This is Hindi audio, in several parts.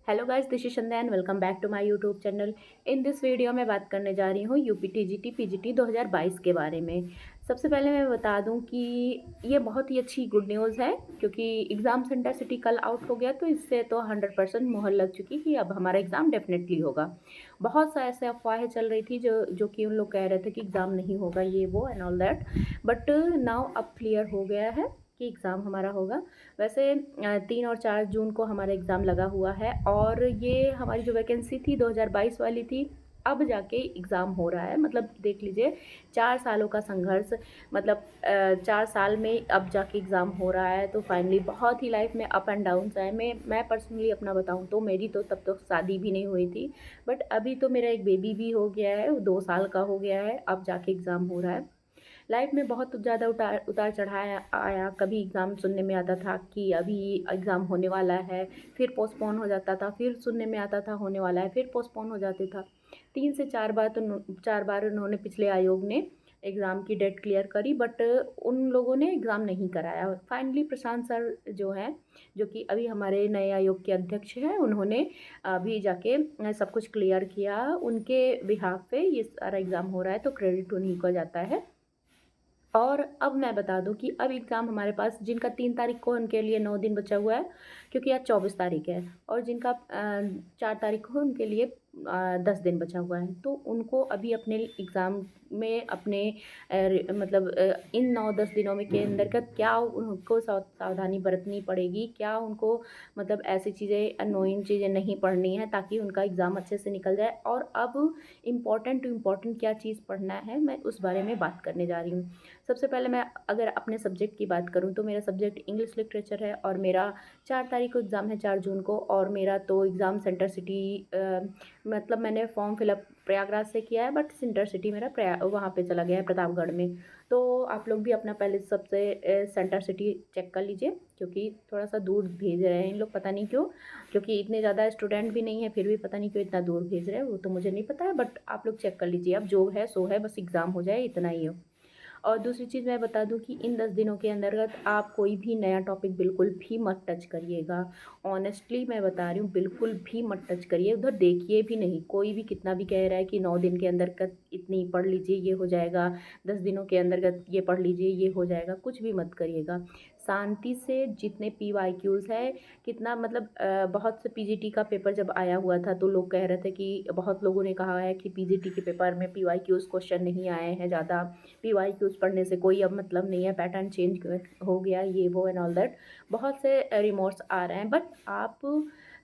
Hello guys, this is Sandhya and welcome back to my YouTube channel. In this video मैं बात करने जा रही हूँ यूपी टीजीटी पीजीटी 2022 के बारे में। सबसे पहले मैं बता दूं कि ये बहुत ही अच्छी गुड न्यूज़ है, क्योंकि एग्ज़ाम सेंटर सिटी कल आउट हो गया, तो इससे तो 100% मुहर लग चुकी कि अब हमारा एग्ज़ाम डेफिनेटली होगा। बहुत सा ऐसे अफवाहें चल रही थी जो कि उन लोग कह रहे थे कि एग्ज़ाम नहीं होगा, ये वो and all that, but now अब क्लियर हो गया है कि एग्ज़ाम हमारा होगा। वैसे 3 और 4 जून को हमारा एग्ज़ाम लगा हुआ है, और ये हमारी जो वैकेंसी थी 2022 वाली थी, अब जाके एग्ज़ाम हो रहा है। मतलब देख लीजिए, 4 सालों का संघर्ष, मतलब 4 साल में अब जाके एग्ज़ाम हो रहा है। तो फाइनली बहुत ही लाइफ में अप एंड डाउन्स आए। मैं पर्सनली अपना बताऊँ तो मेरी तो तब तक शादी भी नहीं हुई थी, बट अभी तो मेरा एक बेबी भी हो गया है, वो 2 साल का हो गया है, अब जाके एग्ज़ाम हो रहा है। लाइफ में बहुत ज़्यादा उतार उतार चढ़ाव आया। कभी एग्ज़ाम सुनने में आता था कि अभी एग्ज़ाम होने वाला है, फिर पोस्टपोन हो जाता था, फिर सुनने में आता था होने वाला है, फिर पोस्टपोन हो जाता था। 3 से 4 बार तो 4 बार उन्होंने, पिछले आयोग ने एग्ज़ाम की डेट क्लियर करी, बट उन लोगों ने एग्ज़ाम नहीं कराया। फाइनली प्रशांत सर जो हैं, जो कि अभी हमारे नए आयोग के अध्यक्ष हैं, उन्होंने अभी जाके सब कुछ क्लियर किया। उनके बिहाफ पे ये सारा एग्ज़ाम हो रहा है, तो क्रेडिट उन्हीं को जाता है। और अब मैं बता दूं कि अब एग्ज़ाम हमारे पास, जिनका 3 तारीख को, उनके लिए 9 दिन बचा हुआ है, क्योंकि आज 24 तारीख है। और जिनका 4 तारीख को, उनके लिए 10 दिन बचा हुआ है। तो उनको अभी अपने एग्ज़ाम में अपने मतलब इन 9-10 दिनों में के अंदर का क्या उनको सावधानी बरतनी पड़ेगी, क्या उनको मतलब ऐसी चीज़ें, अननोइंग चीज़ें नहीं पढ़नी है, ताकि उनका एग्ज़ाम अच्छे से निकल जाए। और अब इम्पॉर्टेंट टू इम्पॉर्टेंट क्या चीज़ पढ़ना है, मैं उस बारे में बात करने जा रही हूँ। सबसे पहले मैं अगर अपने सब्जेक्ट की बात करूँ, तो मेरा सब्जेक्ट इंग्लिश लिटरेचर है, और मेरा 4 तारीख को एग्ज़ाम है, 4 जून को। और मेरा तो एग्ज़ाम सेंटर सिटी, मतलब मैंने फॉर्म फिलअप प्रयागराज से किया है, बट सेंटर सिटी मेरा वहाँ पे चला गया है, प्रतापगढ़ में। तो आप लोग भी अपना पहले सबसे सेंटर सिटी चेक कर लीजिए, क्योंकि थोड़ा सा दूर भेज रहे हैं इन लोग, पता नहीं क्यों। क्योंकि इतने ज़्यादा स्टूडेंट भी नहीं है, फिर भी पता नहीं क्यों इतना दूर भेज रहे हैं, वो तो मुझे नहीं पता है, बट आप लोग चेक कर लीजिए। अब जो है सो है, बस एग्ज़ाम हो जाए, इतना ही हो। और दूसरी चीज़ मैं बता दूं कि इन 10 दिनों के अंतर्गत आप कोई भी नया टॉपिक बिल्कुल भी मत टच करिएगा। ऑनेस्टली मैं बता रही हूँ, बिल्कुल भी मत टच करिए, उधर देखिए भी नहीं। कोई भी कितना भी कह रहा है कि 9 दिन के अंतर्गत इतनी पढ़ लीजिए, ये हो जाएगा, 10 दिनों के अंतर्गत ये पढ़ लीजिए, ये हो जाएगा, कुछ भी मत करिएगा। शांति से जितने PYQs है, कितना मतलब बहुत से पीजीटी का पेपर जब आया हुआ था, तो लोग कह रहे थे कि बहुत लोगों ने कहा है कि पीजीटी के पेपर में PYQs क्वेश्चन नहीं आए हैं ज़्यादा, PYQs पढ़ने से कोई अब मतलब नहीं है, पैटर्न चेंज हो गया, ये वो एंड ऑल दैट। बहुत से रिमोर्स आ रहे हैं, बट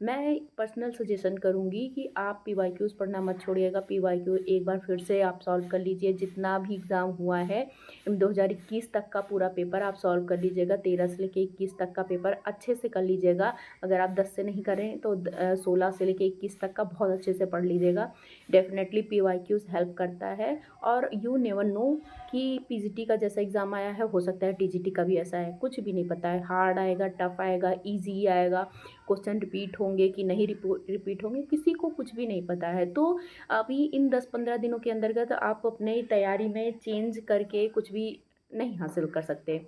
मैं पर्सनल सजेशन करूँगी कि आप PYQs पढ़ना मत छोड़िएगा। PYQ एक बार फिर से आप सॉल्व कर लीजिए, जितना भी एग्ज़ाम हुआ है 2021 तक का पूरा पेपर आप सॉल्व कर लीजिएगा। 13 से लेके 21 तक का पेपर अच्छे से कर लीजिएगा। अगर आप 10 से नहीं करें तो 16 से लेके 21 तक का बहुत अच्छे से पढ़ लीजिएगा। डेफिनेटली PYQs हेल्प करता है। और यू नेवर नो कि पीजीटी का जैसा एग्ज़ाम आया है, हो सकता है टीजीटी का भी ऐसा है, कुछ भी नहीं पता है। हार्ड आएगा, टफ आएगा, ईजी आएगा, क्वेश्चन रिपीट होंगे कि नहीं रिपीट होंगे, किसी को कुछ भी नहीं पता है। तो अभी इन 10-15 दिनों के अंतर्गत आप अपनी तैयारी में चेंज करके कुछ भी नहीं हासिल कर सकते।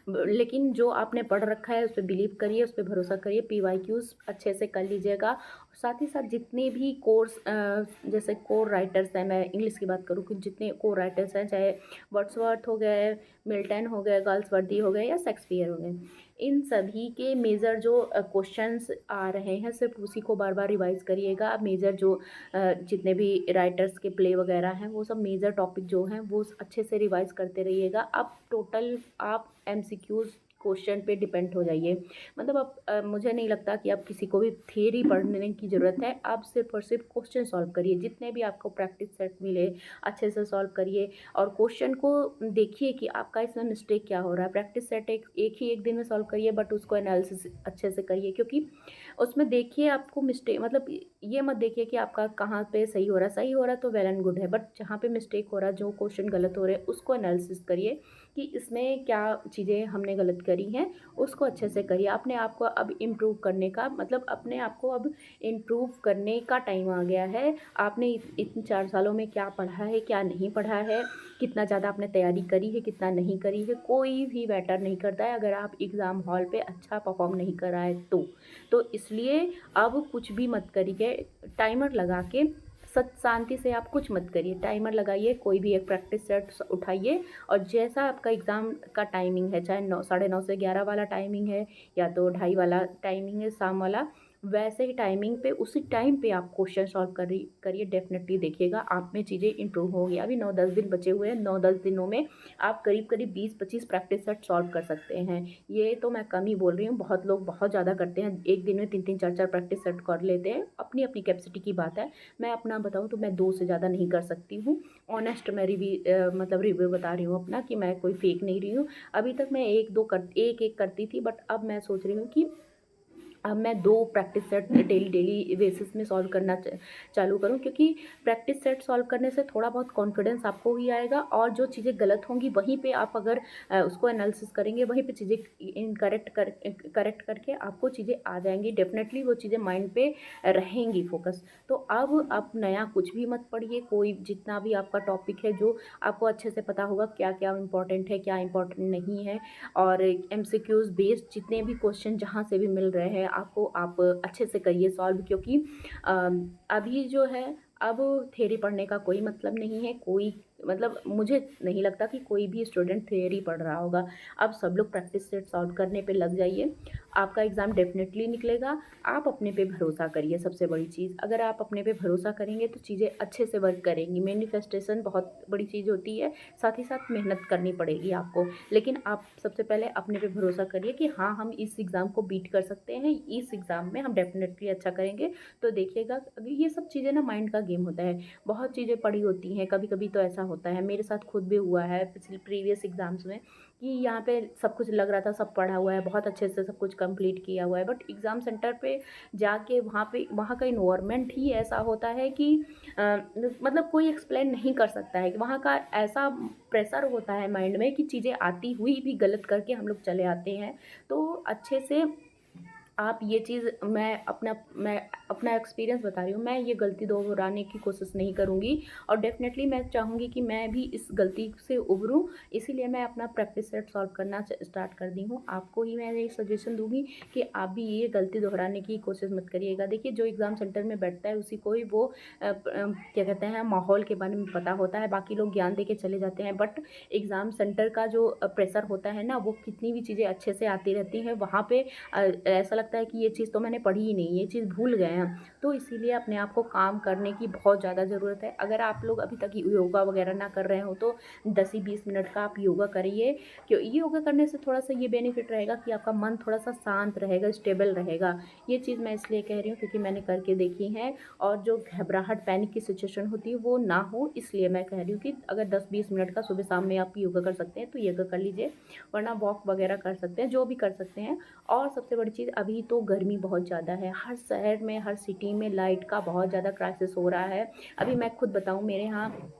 लेकिन जो आपने पढ़ रखा है उस पर बिलीव करिए, उस पर भरोसा करिए। PYQs अच्छे से कर लीजिएगा। साथ ही साथ जितने भी कोर्स, जैसे कोर राइटर्स हैं, मैं इंग्लिश की बात करूँ कि जितने कोर राइटर्स हैं, चाहे वर्ड्सवर्थ हो गए, मिल्टन हो गए, गाल्सवर्दी हो गए, या शेक्सपियर हो गए, इन सभी के मेजर जो क्वेश्चंस आ रहे हैं, सिर्फ उसी को बार बार रिवाइज करिएगा। मेजर जो जितने भी राइटर्स के प्ले वगैरह हैं, वो सब मेजर टॉपिक जो हैं वो अच्छे से रिवाइज करते रहिएगा। अब टोटल आप MCQs क्वेश्चन पे डिपेंड हो जाइए। मतलब अब मुझे नहीं लगता कि आप किसी को भी थियरी पढ़ने की ज़रूरत है। आप सिर्फ और सिर्फ क्वेश्चन सॉल्व करिए, जितने भी आपको प्रैक्टिस सेट मिले अच्छे से सॉल्व करिए। और क्वेश्चन को देखिए कि आपका इसमें मिस्टेक क्या हो रहा है। प्रैक्टिस सेट एक ही एक दिन में सॉल्व करिए, बट उसको एनालिसिस अच्छे से करिए, क्योंकि उसमें देखिए आपको मिस्टेक, मतलब ये मत देखिए कि आपका कहाँ पे सही हो रहा है। सही हो रहा है तो वेल एंड गुड है, बट जहाँ पे मिस्टेक हो रहा है, जो क्वेश्चन गलत हो रहे हैं, उसको एनालिसिस करिए। कि इसमें क्या चीज़ें हमने गलत करी हैं, उसको अच्छे से करिए। अपने आप को अब इम्प्रूव करने का मतलब अपने आप को अब इम्प्रूव करने का टाइम आ गया है। आपने इन 4 सालों में क्या पढ़ा है, क्या नहीं पढ़ा है, कितना ज़्यादा आपने तैयारी करी है, कितना नहीं करी है, कोई भी मैटर नहीं करता है अगर आप एग्ज़ाम हॉल पे अच्छा परफ़ॉर्म नहीं कर रहा है तो। तो इसलिए अब कुछ भी मत करिए, टाइमर लगा के सच शांति से आप कुछ मत करिए, टाइमर लगाइए, कोई भी एक प्रैक्टिस सेट उठाइए और जैसा आपका एग्ज़ाम का टाइमिंग है, चाहे 9 साढ़े 9 से 11 वाला टाइमिंग है या तो ढाई वाला टाइमिंग है शाम वाला, वैसे ही टाइमिंग पे उसी टाइम पे आप क्वेश्चन सॉल्व करिए। डेफ़िनेटली देखिएगा आप में चीज़ें इम्प्रूव होंगी। अभी 9-10 दिन बचे हुए हैं, 9-10 दिनों में आप करीब-करीब 20-25 प्रैक्टिस सेट सॉल्व कर सकते हैं। ये तो मैं कम ही बोल रही हूँ, बहुत लोग बहुत ज़्यादा करते हैं, एक दिन में 3-3 4-4 प्रैक्टिस सेट कर लेते हैं, अपनी-अपनी कैपेसिटी की बात है। मैं अपना बताऊँ तो मैं 2 से ज़्यादा नहीं कर सकती हूँ। ऑनेस्ट मैं मतलब रिव्यू बता रही हूँ अपना कि मैं कोई फेक नहीं रही हूँ। अभी तक मैं 1-2 1-1 करती थी, बट अब मैं सोच रही हूँ कि अब मैं 2 प्रैक्टिस सेट डेली बेसिस में सॉल्व करना चालू करूँ, क्योंकि प्रैक्टिस सेट सॉल्व करने से थोड़ा बहुत कॉन्फिडेंस आपको भी आएगा और जो चीज़ें गलत होंगी वहीं पे आप अगर उसको एनालिसिस करेंगे, वहीं पे चीज़ें करेक्ट करके आपको चीज़ें आ जाएँगी। डेफ़िनेटली वो चीज़ें माइंड पे रहेंगी फ़ोकस। तो अब आप नया कुछ भी मत पढ़िए, कोई जितना भी आपका टॉपिक है जो आपको अच्छे से पता होगा क्या-क्या इम्पोर्टेंट है, क्या इम्पोर्टेंट नहीं है, और एमसीक्यूज़ बेस्ड जितने भी क्वेश्चन जहाँ से भी मिल रहे हैं आपको, आप अच्छे से करिए सॉल्व, क्योंकि अभी जो है अब थ्योरी पढ़ने का कोई मतलब नहीं है। कोई मतलब मुझे नहीं लगता कि कोई भी स्टूडेंट थ्योरी पढ़ रहा होगा। अब सब लोग प्रैक्टिस सेट सॉल्व करने पे लग जाइए, आपका एग्ज़ाम डेफ़िनेटली निकलेगा। आप अपने पे भरोसा करिए, सबसे बड़ी चीज़। अगर आप अपने पे भरोसा करेंगे तो चीज़ें अच्छे से वर्क करेंगी। मैनिफेस्टेशन बहुत बड़ी चीज़ होती है, साथ ही साथ मेहनत करनी पड़ेगी आपको। लेकिन आप सबसे पहले अपने पे भरोसा करिए कि हाँ, हम इस एग्ज़ाम को बीट कर सकते हैं, इस एग्ज़ाम में हम डेफ़िनेटली अच्छा करेंगे। तो देखिएगा, अभी ये सब चीज़ें ना माइंड का गेम होता है। बहुत चीज़ें पड़ी होती हैं, कभी-कभी तो ऐसा होता है, मेरे साथ खुद भी हुआ है पिछले प्रीवियस एग्ज़ाम्स में कि यहाँ पे सब कुछ लग रहा था, सब पढ़ा हुआ है, बहुत अच्छे से सब कुछ कंप्लीट किया हुआ है, बट एग्ज़ाम सेंटर पे जाके वहाँ का एनवायरनमेंट ही ऐसा होता है कि मतलब कोई एक्सप्लेन नहीं कर सकता है कि वहाँ का ऐसा प्रेशर होता है माइंड में कि चीज़ें आती हुई भी गलत करके हम लोग चले आते हैं। तो अच्छे से आप ये चीज़, मैं अपना एक्सपीरियंस बता रही हूँ, मैं ये गलती दोहराने की कोशिश नहीं करूँगी और डेफ़िनेटली मैं चाहूँगी कि मैं भी इस गलती से उभरूँ, इसीलिए मैं अपना प्रैक्टिस सेट सॉल्व करना स्टार्ट कर दी हूँ। आपको ही मैं ये सजेशन दूँगी कि आप भी ये गलती दोहराने की कोशिश मत करिएगा। देखिए, जो एग्ज़ाम सेंटर में बैठता है उसी को ही वो क्या कहते हैं, माहौल के बारे में पता होता है, बाकी लोग ज्ञान दे के चले जाते हैं, बट एग्ज़ाम सेंटर का जो प्रेशर होता है ना, वो कितनी भी चीज़ें अच्छे से आती रहती हैं, वहाँ पे ऐसा लगता है कि ये चीज़ तो मैंने पढ़ी ही नहीं, ये चीज़ भूल गए हैं। तो इसीलिए अपने आप को काम करने की बहुत ज़्यादा ज़रूरत है। अगर आप लोग अभी तक योगा वगैरह ना कर रहे हो तो 10 ही 20 मिनट का आप योगा करिए। क्यों, योगा करने से थोड़ा-सा ये बेनिफिट रहेगा कि आपका मन थोड़ा-सा शांत रहेगा, स्टेबल रहेगा। ये चीज़ मैं इसलिए कह रही हूँ क्योंकि मैंने करके देखी है, और जो घबराहट, पैनिक की सिचुएशन होती है वो ना हो, इसलिए मैं कह रही हूँ कि अगर 10-20 मिनट का सुबह-शाम में आप योगा कर सकते हैं तो योगा कर लीजिए, वरना वॉक वगैरह कर सकते हैं, जो भी कर सकते हैं। और सबसे बड़ी चीज़, अभी तो गर्मी बहुत ज़्यादा है, हर शहर में, हर सिटी में लाइट का बहुत ज़्यादा क्राइसिस हो रहा है। अभी मैं खुद बताऊँ, मेरे यहाँ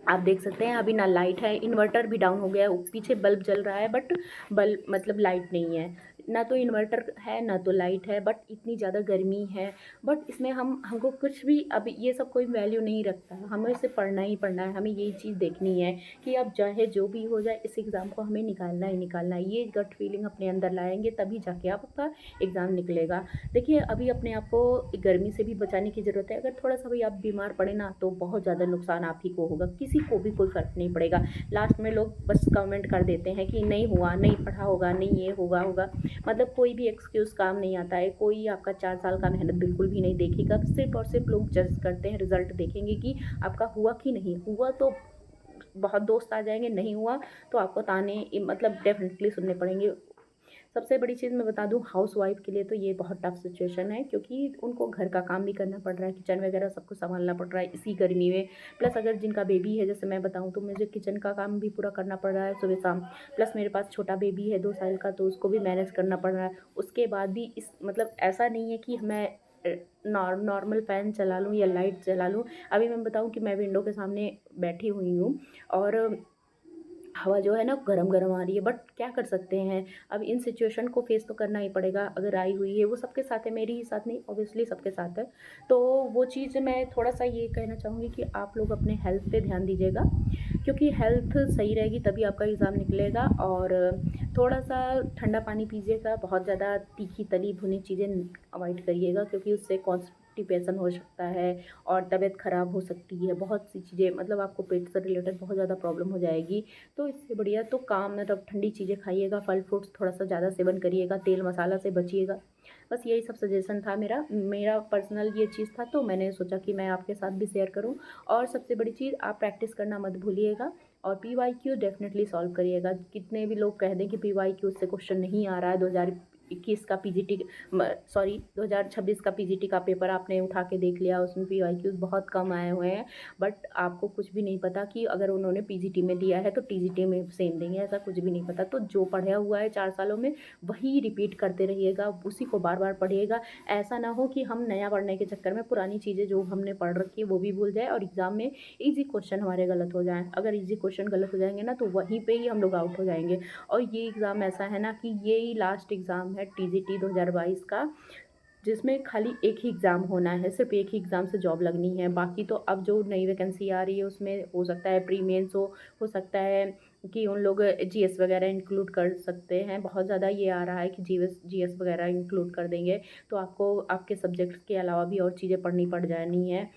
आप देख सकते हैं अभी ना लाइट है, इन्वर्टर भी डाउन हो गया है, पीछे बल्ब जल रहा है बट बल्ब मतलब लाइट नहीं है। ना तो इन्वर्टर है, ना तो लाइट है, बट इतनी ज़्यादा गर्मी है। बट इसमें हमको कुछ भी, अब ये सब कोई वैल्यू नहीं रखता है, हमें इसे पढ़ना ही पढ़ना है, हमें यही चीज़ देखनी है कि अब चाहे जो भी हो जाए, इस एग्ज़ाम को हमें निकालना ही निकालना है। ये गट फीलिंग अपने अंदर लाएँगे तभी जाके आपका एग्ज़ाम निकलेगा। देखिए, अभी अपने आप को गर्मी से भी बचाने की ज़रूरत है। अगर थोड़ा-सा भी आप बीमार पड़े ना, तो बहुत ज़्यादा नुकसान आप ही को होगा, किसी को भी कोई फ़र्क नहीं पड़ेगा। लास्ट में लोग बस कमेंट कर देते हैं कि नहीं हुआ, नहीं पढ़ा होगा, नहीं ये होगा। मतलब कोई भी एक्सक्यूज़ काम नहीं आता है। कोई आपका 4 साल का मेहनत बिल्कुल भी नहीं देखेगा। सिर्फ़ और सिर्फ़ लोग जज करते हैं, रिज़ल्ट देखेंगे कि आपका हुआ कि नहीं हुआ। तो बहुत दोस्त आ जाएँगे, नहीं हुआ तो आपको ताने मतलब डेफ़िनिटली सुनने पड़ेंगे। सबसे बड़ी चीज़ मैं बता दूँ, हाउसवाइफ़ के लिए तो ये बहुत टफ़ सिचुएशन है, क्योंकि उनको घर का काम भी करना पड़ रहा है, किचन वगैरह सब कुछ सँभालना पड़ रहा है इसी गर्मी में। प्लस अगर जिनका बेबी है, जैसे मैं बताऊँ, तो मुझे किचन का काम भी पूरा करना पड़ रहा है सुबह-शाम। प्लस मेरे पास छोटा बेबी है 2 साल का, तो उसको भी मैनेज करना पड़ रहा है। उसके बाद भी इस मतलब ऐसा नहीं है कि मैं नॉर्मल फ़ैन चला लूँ या लाइट चला लूँ। अभी मैं बताऊँ कि मैं विंडो के सामने बैठी हुई हूँ और हवा जो है ना गरम-गरम आ रही है, बट क्या कर सकते हैं, अब इन सिचुएशन को फेस तो करना ही पड़ेगा। अगर आई हुई है, वो सबके साथ है, मेरे ही साथ नहीं, ऑब्वियसली सबके साथ है। तो वो चीज़ मैं थोड़ा-सा ये कहना चाहूँगी कि आप लोग अपने हेल्थ पे ध्यान दीजिएगा, क्योंकि हेल्थ सही रहेगी तभी आपका एग्ज़ाम निकलेगा। और थोड़ा-सा ठंडा पानी पीजिएगा, बहुत ज़्यादा तीखी तली भुनी चीज़ें अवॉइड करिएगा, क्योंकि उससे कॉन्स्टिपेशन हो सकता है और तबीयत ख़राब हो सकती है। बहुत सी चीज़ें मतलब आपको पेट से रिलेटेड बहुत ज़्यादा प्रॉब्लम हो जाएगी। तो इससे बढ़िया तो काम मतलब ठंडी चीज़ें खाइएगा, फल फ्रूट्स थोड़ा-सा ज़्यादा सेवन करिएगा, तेल मसाला से बचिएगा। बस यही सब सजेशन था मेरा। मेरा पर्सनल ये चीज़ था, तो मैंने सोचा कि मैं आपके साथ भी शेयर करूँ। और सबसे बड़ी चीज़, आप प्रैक्टिस करना मत भूलिएगा और पीवाईक्यू डेफ़िनेटली सॉल्व करिएगा। कितने भी लोग कह दें कि पीवाईक्यू से क्वेश्चन नहीं आ रहा है, 2021 का पीजीटी म सॉरी 2026 का पीजीटी का पेपर आपने उठा के देख लिया, उसमें पीवाईक्यूज़ बहुत कम आए हुए हैं। बट आपको कुछ भी नहीं पता कि अगर उन्होंने पीजीटी में दिया है तो टीजीटी में सेम देंगे, ऐसा कुछ भी नहीं पता। तो जो पढ़ा हुआ है 4 सालों में वही रिपीट करते रहिएगा, उसी को बार-बार पढ़िएगा। ऐसा ना हो कि हम नया पढ़ने के चक्कर में पुरानी चीज़ें जो हमने पढ़ रखी है वो भी भूल जाएँ और एग्ज़ाम में ईज़ी क्वेश्चन हमारे गलत हो जाएँ। अगर ईज़ी क्वेश्चन गलत हो जाएँगे ना, तो वहीं पे ही हम लोग आउट हो जाएँगे। और ये एग्ज़ाम ऐसा है ना कि ये ही लास्ट एग्ज़ाम है टीजीटी 2022 का, जिसमें खाली एक ही एग्ज़ाम होना है, सिर्फ़ एक ही एग्ज़ाम से जॉब लगनी है। बाकी तो अब जो नई वैकेंसी आ रही है उसमें हो सकता है प्री मेंस हो सकता है कि उन लोग जीएस वग़ैरह इंक्लूड कर सकते हैं। बहुत ज़्यादा ये आ रहा है कि जीएस वग़ैरह इंक्लूड कर देंगे, तो आपको आपके सब्जेक्ट्स के अलावा भी और चीज़ें पढ़नी पड़ जानी है।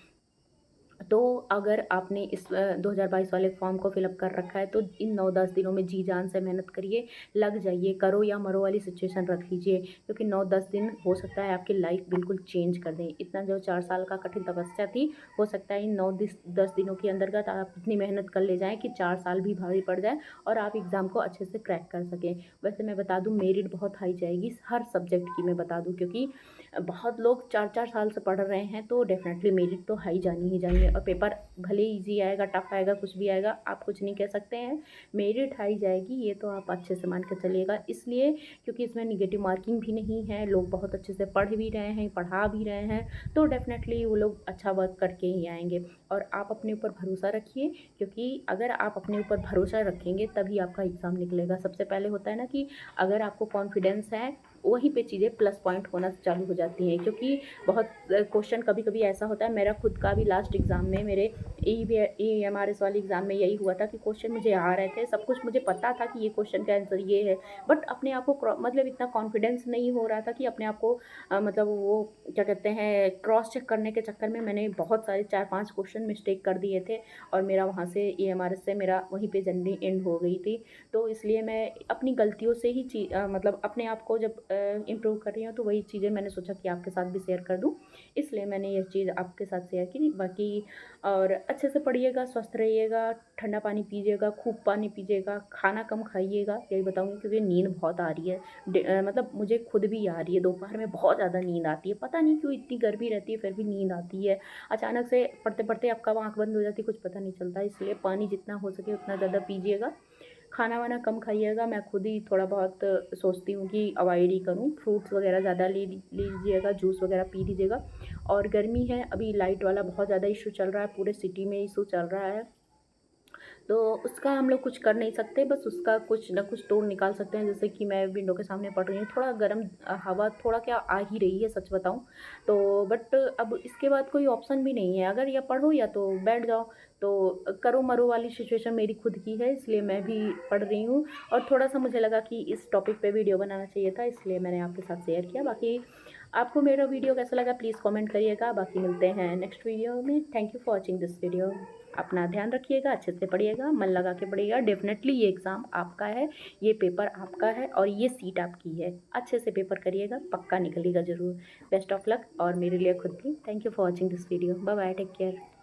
तो अगर आपने इस 2022 वाले फॉर्म को फिलअप कर रखा है, तो इन 9-10 दिनों में जी जान से मेहनत करिए, लग जाइए, करो या मरो वाली सिचुएशन रख लीजिए, क्योंकि 9-10 दिन हो सकता है आपकी लाइफ बिल्कुल चेंज कर दें। इतना जो 4 साल का कठिन तपस्या थी, हो सकता है इन 9-10 दिनों के अंतर्गत आप इतनी मेहनत कर ले जाएँ कि 4 साल भी भारी पड़ जाए और आप एग्ज़ाम को अच्छे से क्रैक कर सकें। वैसे मैं बता दूँ, मेरिट बहुत हाई जाएगी हर सब्जेक्ट की, मैं बता दूँ, क्योंकि बहुत लोग 4-4 साल से पढ़ रहे हैं, तो डेफ़िनेटली मेरिट तो हाई जानी ही जानी है। और पेपर भले ही ईज़ी आएगा, टफ़ आएगा, कुछ भी आएगा, आप कुछ नहीं कह सकते हैं, मेरिट हाई जाएगी, ये तो आप अच्छे से मान के चलिएगा। इसलिए क्योंकि इसमें नेगेटिव मार्किंग भी नहीं है, लोग बहुत अच्छे से पढ़ भी रहे हैं, पढ़ा भी रहे हैं, तो डेफ़िनेटली वो लोग अच्छा वर्क करके ही आएँगे। और आप अपने ऊपर भरोसा रखिए, क्योंकि अगर आप अपने ऊपर भरोसा रखेंगे तभी आपका एग्ज़ाम निकलेगा। सबसे पहले होता है ना कि अगर आपको कॉन्फिडेंस है, वहीं पे चीज़ें प्लस पॉइंट होना चालू हो जाती हैं, क्योंकि बहुत क्वेश्चन कभी-कभी ऐसा होता है, मेरा खुद का भी लास्ट एग्ज़ाम में मेरे ईएमआरएस वाले एग्ज़ाम में यही हुआ था कि क्वेश्चन मुझे आ रहे थे, सब कुछ मुझे पता था कि ये क्वेश्चन का आंसर ये है, बट अपने आप को मतलब इतना कॉन्फिडेंस नहीं हो रहा था कि अपने आप को मतलब वो क्या कहते हैं, क्रॉस चेक करने के चक्कर में मैंने बहुत सारे 4-5 क्वेश्चन मिस्टेक कर दिए थे और मेरा वहाँ से ईएमआरएस से मेरा वहीं पे जर्नी एंड हो गई थी। तो इसलिए मैं अपनी गलतियों से ही मतलब अपने आप को जब इम्प्रूव कर रही हूँ, तो वही चीज़ें मैंने सोचा कि आपके साथ भी शेयर कर दूँ, इसलिए मैंने ये चीज़ आपके साथ शेयर की। बाकी और अच्छे से पढ़िएगा, स्वस्थ रहिएगा, ठंडा पानी पीजिएगा, खूब पानी पीजिएगा, खाना कम खाइएगा, यही बताऊँगी, क्योंकि नींद बहुत आ रही है। मतलब मुझे खुद भी आ रही है, दोपहर में बहुत ज़्यादा नींद आती है, पता नहीं क्यों, इतनी गर्मी रहती है फिर भी नींद आती है। अचानक से पढ़ते-पढ़ते आपका आँख बंद हो जाती है, कुछ पता नहीं चलता, इसलिए पानी जितना हो सके उतना ज़्यादा पीजिएगा। खाना-वाना कम खाइएगा, मैं खुद ही थोड़ा बहुत सोचती हूँ कि अवॉइड ही करूँ, फ्रूट्स वगैरह ज़्यादा ले लीजिएगा, जूस वगैरह पी लीजिएगा। और गर्मी है, अभी लाइट वाला बहुत ज़्यादा इश्यू चल रहा है, पूरे सिटी में इश्यू चल रहा है। तो उसका हम लोग कुछ कर नहीं सकते, बस उसका कुछ ना कुछ तोड़ निकाल सकते हैं। जैसे कि मैं विंडो के सामने पढ़ रही हूँ, थोड़ा गर्म हवा थोड़ा क्या आ ही रही है, सच बताऊँ तो। बट अब इसके बाद कोई ऑप्शन भी नहीं है, अगर या पढ़ो या तो बैठ जाओ। तो करो मरो वाली सिचुएशन मेरी खुद की है, इसलिए मैं भी पढ़ रही हूँ। और थोड़ा-सा मुझे लगा कि इस टॉपिक पे वीडियो बनाना चाहिए था, इसलिए मैंने आपके साथ शेयर किया। बाकी आपको मेरा वीडियो कैसा लगा प्लीज़ कमेंट करिएगा। बाकी मिलते हैं नेक्स्ट वीडियो में। Thank you for watching this video. अपना ध्यान रखिएगा, अच्छे से पढ़िएगा, मन लगा के पढ़िएगा। डेफ़िनेटली ये एग्ज़ाम आपका है, ये पेपर आपका है और ये सीट आपकी है। अच्छे से पेपर करिएगा, पक्का निकलेगा ज़रूर। बेस्ट ऑफ लक और मेरे लिए खुद भी। Thank you for watching this video. Bye bye, take care.